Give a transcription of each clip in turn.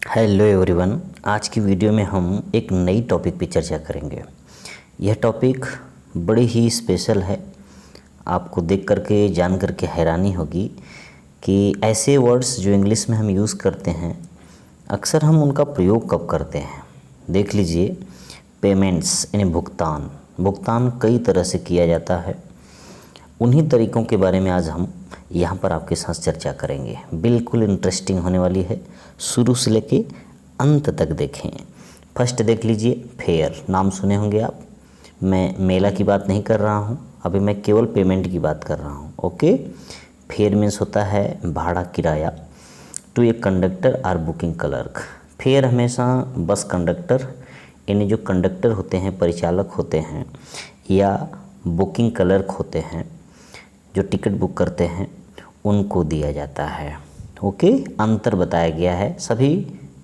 Hello everyone. आज की video में हम एक नई टॉपिक पे चर्चा करेंगे। यह टॉपिक बड़ी ही स्पेशल है। आपको देख करके जान करके हैरानी होगी कि ऐसे वर्ड्स जो इंग्लिश में हम यूज़ करते हैं अक्सर हम उनका प्रयोग कब करते हैं। देख लीजिए, पेमेंट्स यानी भुगतान। भुगतान कई तरह से किया जाता है। उन्हीं तरीक़ों के बारे में आज हम यहाँ पर आपके साथ चर्चा करेंगे। बिल्कुल इंटरेस्टिंग होने वाली है, शुरू से लेके अंत तक देखें। फर्स्ट देख लीजिए, फेयर। नाम सुने होंगे आप। मैं मेला की बात नहीं कर रहा हूँ, अभी मैं केवल पेमेंट की बात कर रहा हूँ। ओके। फेयर मीन्स होता है भाड़ा, किराया। To a conductor or booking clerk. Fare हमेशा बस कंडक्टर यानी जो कंडक्टर होते हैं, परिचालक होते हैं, या बुकिंग क्लर्क होते हैं जो टिकट बुक करते हैं, उनको दिया जाता है। ओके। अंतर बताया गया है। सभी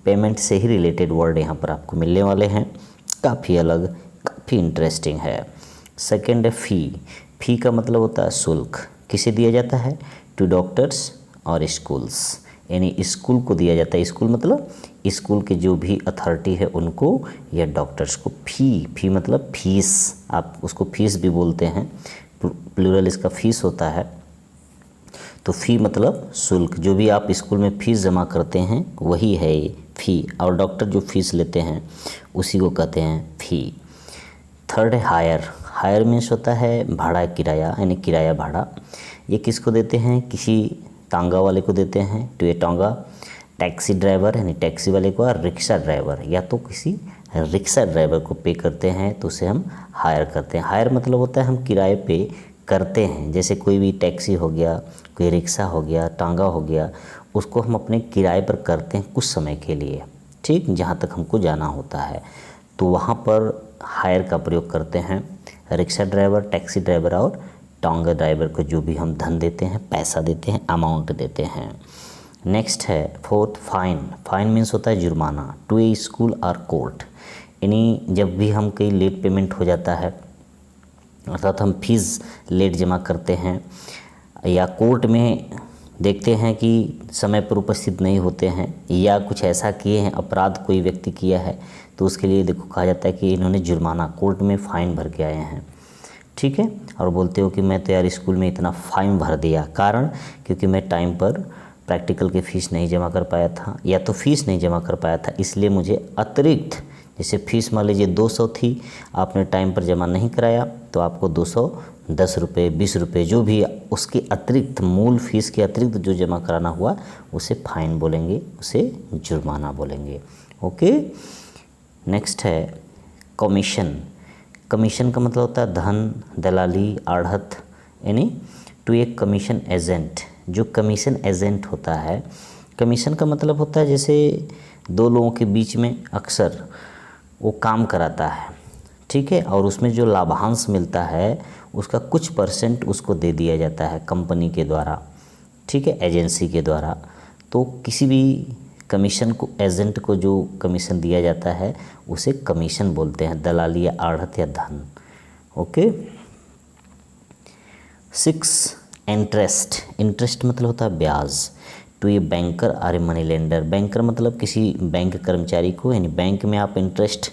पेमेंट से ही रिलेटेड वर्ड यहाँ पर आपको मिलने वाले हैं। काफ़ी अलग, काफ़ी इंटरेस्टिंग है। सेकेंड है फ़ी। फ़ी का मतलब होता है शुल्क। किसे दिया जाता है? टू डॉक्टर्स और स्कूल्स, यानी स्कूल को दिया जाता है। स्कूल मतलब स्कूल के जो भी अथॉरिटी है उनको या डॉक्टर्स को। फ़ी मतलब फीस, आप उसको फीस भी बोलते हैं, प्लूरल इसका फीस होता है। तो फ़ी मतलब शुल्क। जो भी आप स्कूल में फ़ीस जमा करते हैं वही है ये फ़ी, और डॉक्टर जो फ़ीस लेते हैं उसी को कहते हैं फ़ी। थर्ड है हायर। हायर मीन्स होता है भाड़ा, किराया, यानी किराया भाड़ा। ये किसको देते हैं? किसी तांगा वाले को देते हैं, टू ए टांगा। टैक्सी ड्राइवर यानी टैक्सी वाले को, और रिक्शा ड्राइवर या तो किसी रिक्शा ड्राइवर को पे करते हैं तो उसे हम हायर करते हैं। हायर मतलब होता है हम किराए पे करते हैं। जैसे कोई भी टैक्सी हो गया, कोई रिक्शा हो गया, टांगा हो गया, उसको हम अपने किराए पर करते हैं कुछ समय के लिए, ठीक, जहाँ तक हमको जाना होता है, तो वहाँ पर हायर का प्रयोग करते हैं। रिक्शा ड्राइवर, टैक्सी ड्राइवर और टांगा ड्राइवर को जो भी हम धन देते हैं, पैसा देते हैं, अमाउंट देते हैं। नेक्स्ट है फोर्थ फाइन। फाइन मीन्स होता है जुर्माना। टू ए स्कूल और कोर्ट, यानी जब भी हम कहीं लेट पेमेंट हो जाता है, अर्थात हम फीस लेट जमा करते हैं, या कोर्ट में देखते हैं कि समय पर उपस्थित नहीं होते हैं, या कुछ ऐसा किए हैं, अपराध कोई व्यक्ति किया है, तो उसके लिए देखो कहा जाता है कि इन्होंने जुर्माना, कोर्ट में फ़ाइन भर के आए हैं, ठीक है। और बोलते हो कि मैं तो यार स्कूल में इतना फ़ाइन भर दिया, कारण क्योंकि मैं टाइम पर प्रैक्टिकल की फ़ीस नहीं जमा कर पाया था, या तो फ़ीस नहीं जमा कर पाया था, इसलिए मुझे अतिरिक्त, जैसे फ़ीस मान लीजिए 200 थी, आपने टाइम पर जमा नहीं कराया तो आपको 210 रुपये, 20 रुपये, जो भी उसके अतिरिक्त, मूल फ़ीस के अतिरिक्त जो जमा कराना हुआ उसे फ़ाइन बोलेंगे, उसे जुर्माना बोलेंगे। ओके। नेक्स्ट है कमीशन। कमीशन का मतलब होता है धन, दलाली, आढ़त, यानी टू ए कमीशन एजेंट। जो कमीशन एजेंट होता है, कमीशन का मतलब होता है जैसे दो लोगों के बीच में अक्सर वो काम कराता है, ठीक है, और उसमें जो लाभांश मिलता है उसका कुछ परसेंट उसको दे दिया जाता है कंपनी के द्वारा, ठीक है, एजेंसी के द्वारा। तो किसी भी कमीशन को, एजेंट को जो कमीशन दिया जाता है उसे कमीशन बोलते हैं, दलाली या आढ़त या धन। ओके। 6 इंटरेस्ट। इंटरेस्ट मतलब होता है ब्याज। टू ए बैंकर और ए मनी लेंडर। बैंकर मतलब किसी बैंक कर्मचारी को, यानी बैंक में आप इंटरेस्ट,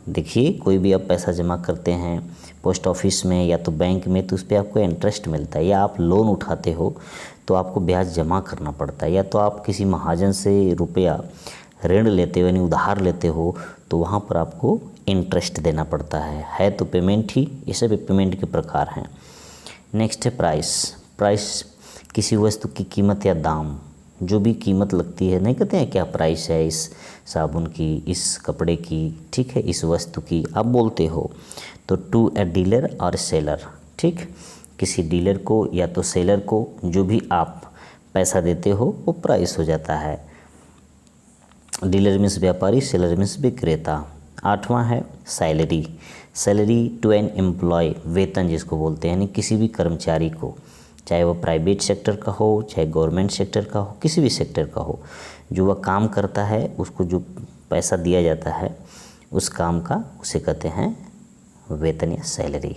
देखिए कोई भी आप पैसा जमा करते हैं पोस्ट ऑफिस में या तो बैंक में, तो उस पर आपको इंटरेस्ट मिलता है, या आप लोन उठाते हो तो आपको ब्याज जमा करना पड़ता है, या तो आप किसी महाजन से रुपया ऋण लेते हो यानी उधार लेते हो तो वहाँ पर आपको इंटरेस्ट देना पड़ता है तो पेमेंट ही। ये सब पेमेंट के प्रकार हैं। नेक्स्ट है प्राइस। प्राइस किसी वस्तु की कीमत या दाम, जो भी कीमत लगती है, नहीं कहते हैं क्या प्राइस है इस साबुन की, इस कपड़े की, ठीक है, इस वस्तु की, आप बोलते हो। तो टू ए डीलर और सेलर, ठीक, किसी डीलर को या तो सेलर को जो भी आप पैसा देते हो वो प्राइस हो जाता है। डीलर मीन्स व्यापारी, सेलर मीन्स विक्रेता। 8वां है salary. Salary to an employ, वेतन जिसको बोलते हैं, यानी किसी भी कर्मचारी को, चाहे वो प्राइवेट सेक्टर का हो, चाहे गवर्नमेंट सेक्टर का हो, किसी भी सेक्टर का हो, जो वह काम करता है उसको जो पैसा दिया जाता है उस काम का, उसे कहते हैं वेतन या सैलरी।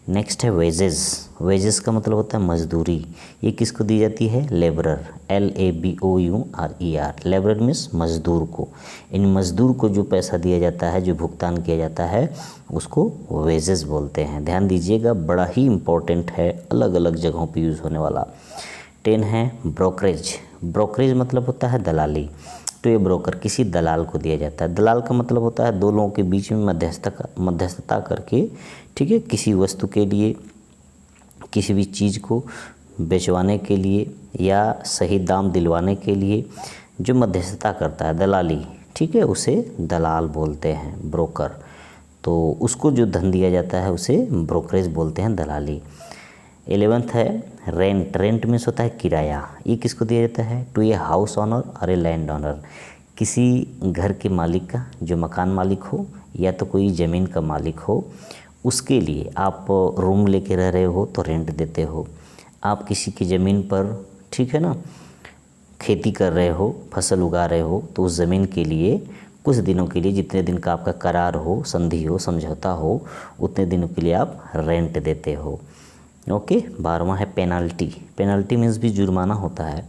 नेक्स्ट है वेजेस। वेजेस का मतलब होता है मजदूरी। ये किसको दी जाती है? Labourer, LABOURER। लेबरर मीन्स मजदूर को। इन मजदूर को जो पैसा दिया जाता है, जो भुगतान किया जाता है, उसको वेजेस बोलते हैं। ध्यान दीजिएगा, बड़ा ही इम्पोर्टेंट है, अलग अलग जगहों पे यूज़ होने वाला। 10 है ब्रोकरेज। ब्रोकरेज मतलब होता है दलाली। तो ये ब्रोकर, किसी दलाल को दिया जाता है। दलाल का मतलब होता है दो लोगों के बीच में मध्यस्थता करके, ठीक है, किसी वस्तु के लिए, किसी भी चीज़ को बेचवाने के लिए या सही दाम दिलवाने के लिए जो मध्यस्थता करता है, दलाली, ठीक है, उसे दलाल बोलते हैं, ब्रोकर। तो उसको जो धन दिया जाता है उसे ब्रोकरेज बोलते हैं, दलाली। 11th है रेंट। रेंट मीन्स होता है किराया। ये किसको दिया जाता है? टू ए हाउस ऑनर और ए लैंड ऑनर। किसी घर के मालिक का, जो मकान मालिक हो या तो कोई ज़मीन का मालिक हो, उसके लिए आप रूम लेके रह रहे हो तो रेंट देते हो। आप किसी की ज़मीन पर, ठीक है ना, खेती कर रहे हो, फसल उगा रहे हो, तो उस ज़मीन के लिए कुछ दिनों के लिए, जितने दिन का आपका करार हो, संधि हो, समझौता हो, उतने दिनों के लिए आप रेंट देते हो। ओके। 12वां है पेनाल्टी। पेनाल्टी मीन्स भी जुर्माना होता है।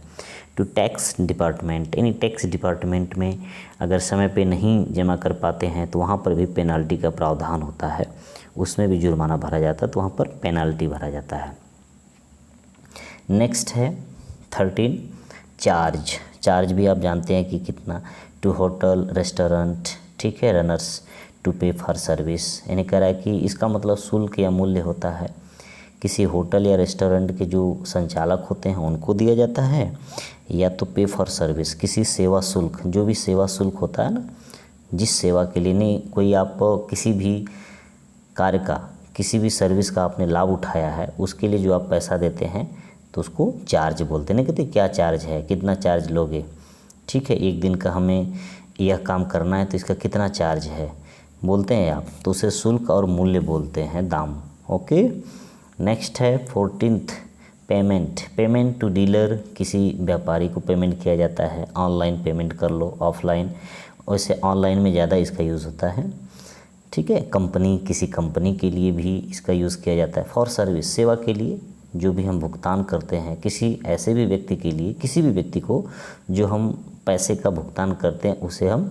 टू टैक्स डिपार्टमेंट, यानी टैक्स डिपार्टमेंट में अगर समय पे नहीं जमा कर पाते हैं तो वहाँ पर भी पेनाल्टी का प्रावधान होता है, उसमें भी जुर्माना भरा जाता है, तो वहाँ पर पेनाल्टी भरा जाता है। नेक्स्ट है 13 चार्ज। चार्ज भी आप जानते हैं कि कितना। टू होटल, रेस्टोरेंट, ठीक है, रनर्स टू पे फॉर सर्विस। यानी कह रहा है कि इसका मतलब शुल्क या मूल्य होता है। किसी होटल या रेस्टोरेंट के जो संचालक होते हैं उनको दिया जाता है, या तो पे फॉर सर्विस, किसी सेवा शुल्क, जो भी सेवा शुल्क होता है ना, जिस सेवा के लिए, नहीं कोई आप किसी भी कार्य का, किसी भी सर्विस का आपने लाभ उठाया है, उसके लिए जो आप पैसा देते हैं तो उसको चार्ज बोलते हैं। नहीं कहते क्या चार्ज है, कितना चार्ज लोगे, ठीक है, एक दिन का हमें यह काम करना है तो इसका कितना चार्ज है, बोलते हैं आप, तो उसे शुल्क और मूल्य बोलते हैं, दाम। ओके। नेक्स्ट है 14th payment. Payment to dealer, किसी व्यापारी को पेमेंट किया जाता है। ऑनलाइन पेमेंट कर लो, ऑफलाइन, वैसे ऑनलाइन में ज़्यादा इसका यूज़ होता है, ठीक है। कंपनी, किसी कंपनी के लिए भी इसका यूज़ किया जाता है। फॉर सर्विस, सेवा के लिए जो भी हम भुगतान करते हैं, किसी ऐसे भी व्यक्ति के लिए, किसी भी व्यक्ति को जो हम पैसे का भुगतान करते हैं, उसे हम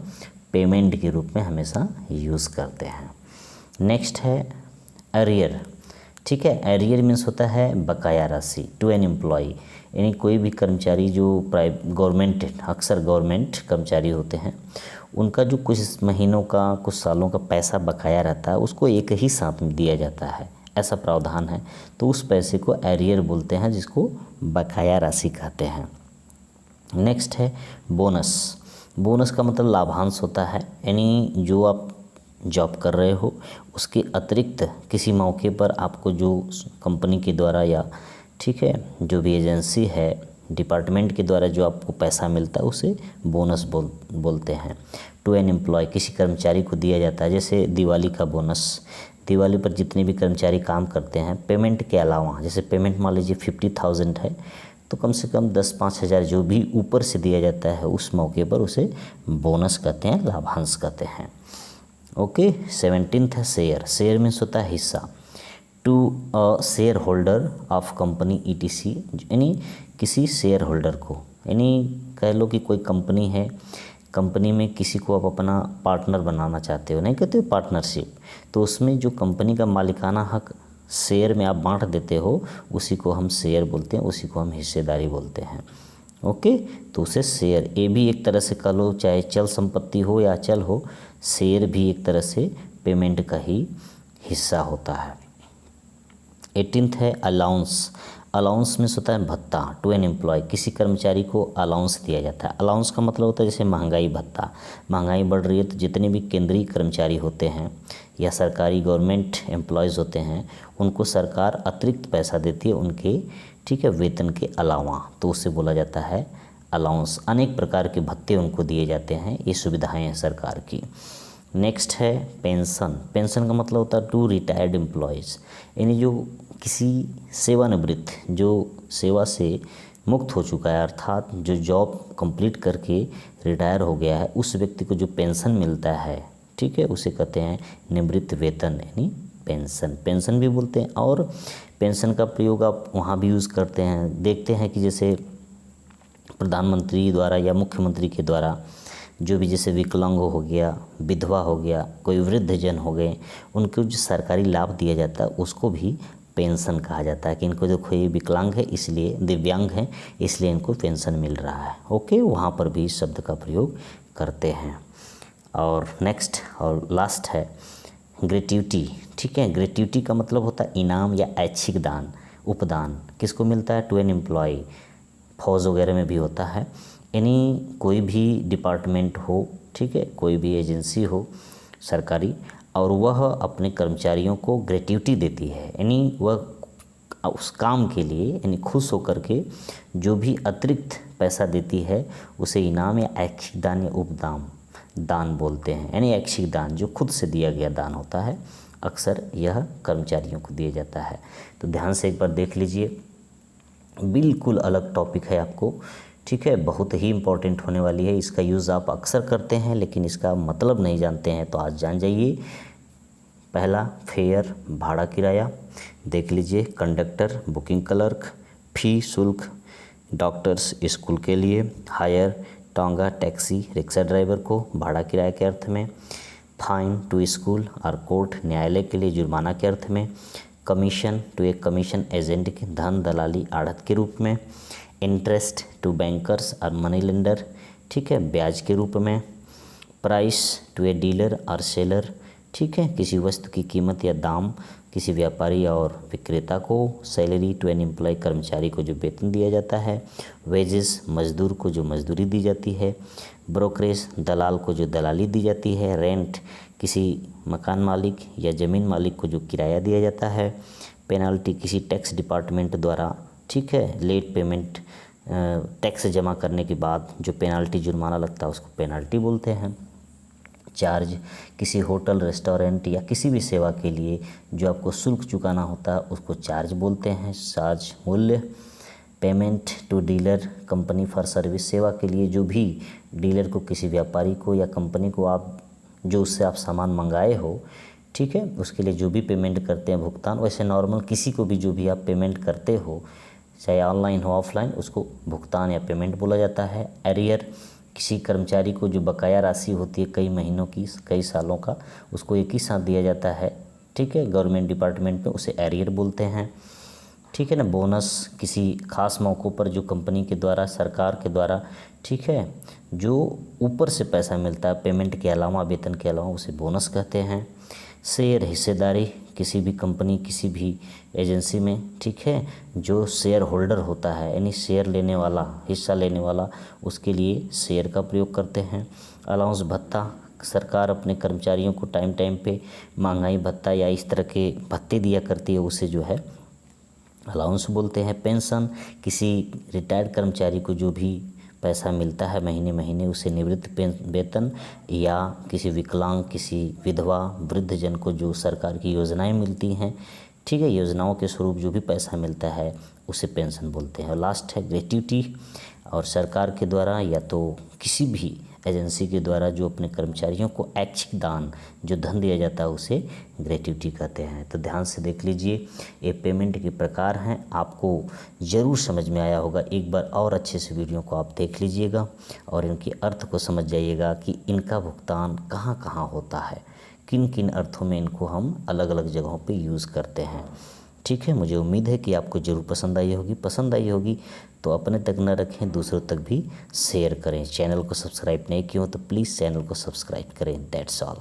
पेमेंट के रूप में हमेशा यूज़ करते हैं। नेक्स्ट है अरियर, ठीक है। एरियर मीन्स होता है बकाया राशि। टू एन एम्प्लॉय, यानी कोई भी कर्मचारी जो गवर्नमेंट, अक्सर गवर्नमेंट कर्मचारी होते हैं, उनका जो कुछ महीनों का, कुछ सालों का पैसा बकाया रहता है, उसको एक ही साथ में दिया जाता है, ऐसा प्रावधान है, तो उस पैसे को एरियर बोलते हैं, जिसको बकाया राशि कहते हैं। नेक्स्ट है बोनस। बोनस का मतलब लाभांश होता है, यानी जो आप जॉब कर रहे हो उसके अतिरिक्त किसी मौके पर आपको जो कंपनी के द्वारा या, ठीक है, जो भी एजेंसी है, डिपार्टमेंट के द्वारा जो आपको पैसा मिलता है उसे बोनस बोलते हैं। टू एन एम्प्लॉय, किसी कर्मचारी को दिया जाता है, जैसे दिवाली का बोनस। दिवाली पर जितने भी कर्मचारी काम करते हैं, पेमेंट के अलावा, जैसे पेमेंट मान लीजिए 50,000 है, तो कम से कम 10-5 हज़ार जो भी ऊपर से दिया जाता है उस मौके पर उसे बोनस कहते हैं, लाभांश कहते हैं। ओके। 17th है शेयर। शेयर मीन्स होता है हिस्सा। To a share holder of company ETC, यानी किसी शेयर होल्डर को, यानी कह लो कि कोई कंपनी है, कंपनी में किसी को आप अपना पार्टनर बनाना चाहते हो, नहीं कहते हो पार्टनरशिप, तो उसमें जो कंपनी का मालिकाना हक शेयर में आप बांट देते हो, उसी को हम शेयर बोलते हैं, उसी को हम हिस्सेदारी बोलते हैं। ओके। तो उसे शेयर, ये भी एक तरह से कह लो, चाहे चल संपत्ति हो या अचल हो, शेयर भी एक तरह से पेमेंट का ही हिस्सा होता है। 18th है अलाउंस। अलाउंस में होता है भत्ता। टू एन एम्प्लॉय, किसी कर्मचारी को अलाउंस दिया जाता है। अलाउंस का मतलब होता है जैसे महंगाई भत्ता, महंगाई बढ़ रही है तो जितने भी केंद्रीय कर्मचारी होते हैं या सरकारी गवर्नमेंट एम्प्लॉयज़ होते हैं, उनको सरकार अतिरिक्त पैसा देती है उनके, ठीक है, वेतन के अलावा, तो उससे बोला जाता है अलाउंस। अनेक प्रकार के भत्ते उनको दिए जाते हैं, ये सुविधाएं हैं सरकार की। नेक्स्ट है पेंशन। पेंशन का मतलब होता है टू रिटायर्ड एम्प्लॉयज़, यानी जो किसी सेवानिवृत्त, जो सेवा से मुक्त हो चुका है, अर्थात जो जॉब कंप्लीट करके रिटायर हो गया है, उस व्यक्ति को जो पेंशन मिलता है, ठीक है, उसे कहते हैं निवृत्त वेतन, यानी पेंशन, पेंशन भी बोलते हैं। और पेंशन का प्रयोग आप वहाँ भी यूज़ करते हैं, देखते हैं कि जैसे प्रधानमंत्री द्वारा या मुख्यमंत्री के द्वारा जो भी, जैसे विकलांग हो गया, विधवा हो गया, कोई वृद्धजन हो गए, उनको जो सरकारी लाभ दिया जाता है उसको भी पेंशन कहा जाता है कि इनको देखो ये विकलांग है, इसलिए दिव्यांग है, इसलिए इनको पेंशन मिल रहा है। ओके, वहाँ पर भी इस शब्द का प्रयोग करते हैं। और नेक्स्ट और लास्ट है ग्रेट्युटी। ठीक है, ग्रेट्युटी का मतलब होता है इनाम या ऐच्छिक दान, उपदान। किसको मिलता है? टू एन एम्प्लॉय, फौज वगैरह में भी होता है। यानी कोई भी डिपार्टमेंट हो, ठीक है, कोई भी एजेंसी हो सरकारी, और वह अपने कर्मचारियों को ग्रेट्युटी देती है, यानी वह उस काम के लिए यानी खुश होकर के जो भी अतिरिक्त पैसा देती है उसे इनाम या ऐच्छिक दान या उपदान दान बोलते हैं। यानी ऐच्छिक दान जो खुद से दिया गया दान होता है, अक्सर यह कर्मचारियों को दिया जाता है। तो ध्यान से एक बार देख लीजिए, बिल्कुल अलग टॉपिक है आपको, ठीक है, बहुत ही इम्पोर्टेंट होने वाली है। इसका यूज़ आप अक्सर करते हैं लेकिन इसका मतलब नहीं जानते हैं, तो आज जान जाइए। पहला फेयर, भाड़ा किराया देख लीजिए, कंडक्टर, बुकिंग क्लर्क, फी शुल्क, डॉक्टर्स स्कूल के लिए, हायर, टांगा, टैक्सी, रिक्शा ड्राइवर को भाड़ा किराए के अर्थ में, फाइन टू स्कूल और कोर्ट, न्यायालय के लिए जुर्माना के अर्थ में, कमीशन टू एक कमीशन एजेंट के धन दलाली आढ़त के रूप में, इंटरेस्ट टू बैंकर्स और मनी लेंडर, ठीक है, ब्याज के रूप में, प्राइस टू ए डीलर और सेलर, ठीक है, किसी वस्तु की कीमत या दाम किसी व्यापारी और विक्रेता को, सैलरी टू एन एम्प्लॉय कर्मचारी को जो वेतन दिया जाता है, वेजेस मजदूर को जो मजदूरी दी जाती है, ब्रोकरेज दलाल को जो दलाली दी जाती है, रेंट किसी मकान मालिक या ज़मीन मालिक को जो किराया दिया जाता है, पेनाल्टी किसी टैक्स डिपार्टमेंट द्वारा, ठीक है, लेट पेमेंट टैक्स जमा करने के बाद जो पेनाल्टी जुर्माना लगता है उसको पेनाल्टी बोलते हैं, चार्ज किसी होटल, रेस्टोरेंट या किसी भी सेवा के लिए जो आपको शुल्क चुकाना होता है उसको चार्ज बोलते हैं, चार्ज मूल्य, payment to dealer company for service, सेवा के लिए जो भी डीलर को, किसी व्यापारी को या कंपनी को आप जो उससे आप सामान मंगाए हो, ठीक है, उसके लिए जो भी पेमेंट करते हैं भुगतान, वैसे नॉर्मल किसी को भी जो भी आप पेमेंट करते हो, चाहे ऑनलाइन हो ऑफलाइन, उसको भुगतान या पेमेंट बोला जाता है। एरियर किसी कर्मचारी को जो बकाया राशि होती है कई महीनों की, कई सालों का, उसको एक ही साथ दिया जाता है, ठीक है, गवर्नमेंट डिपार्टमेंट में, उसे एरियर बोलते हैं, ठीक है ना। बोनस किसी खास मौक़ों पर जो कंपनी के द्वारा, सरकार के द्वारा, ठीक है, जो ऊपर से पैसा मिलता है पेमेंट के अलावा, वेतन के अलावा, उसे बोनस कहते हैं। शेयर हिस्सेदारी किसी भी कंपनी, किसी भी एजेंसी में, ठीक है, जो शेयर होल्डर होता है यानी शेयर लेने वाला, हिस्सा लेने वाला, उसके लिए शेयर का प्रयोग करते हैं। अलाउंस भत्ता, सरकार अपने कर्मचारियों को टाइम टाइम पे महंगाई भत्ता या इस तरह के भत्ते दिया करती है, उसे जो है अलाउंस बोलते हैं। पेंशन किसी रिटायर्ड कर्मचारी को जो भी पैसा मिलता है महीने महीने, उसे निवृत्त वेतन, या किसी विकलांग, किसी विधवा, वृद्धजन को जो सरकार की योजनाएं मिलती हैं, ठीक है, योजनाओं के स्वरूप जो भी पैसा मिलता है उसे पेंशन बोलते हैं। और लास्ट है ग्रेट्युटी, और सरकार के द्वारा या तो किसी भी एजेंसी के द्वारा जो अपने कर्मचारियों को ऐच्छिक दान जो धन दिया जाता है उसे ग्रेट्युटी कहते हैं। तो ध्यान से देख लीजिए, ये पेमेंट के प्रकार हैं, आपको ज़रूर समझ में आया होगा। एक बार और अच्छे से वीडियो को आप देख लीजिएगा और इनके अर्थ को समझ जाइएगा कि इनका भुगतान कहाँ कहाँ होता है, किन किन अर्थों में इनको हम अलग अलग जगहों पे यूज़ करते हैं, ठीक है। मुझे उम्मीद है कि आपको ज़रूर पसंद आई होगी। पसंद आई होगी तो अपने तक न रखें, दूसरों तक भी शेयर करें। चैनल को सब्सक्राइब नहीं किया हो तो प्लीज़ चैनल को सब्सक्राइब करें। That's all.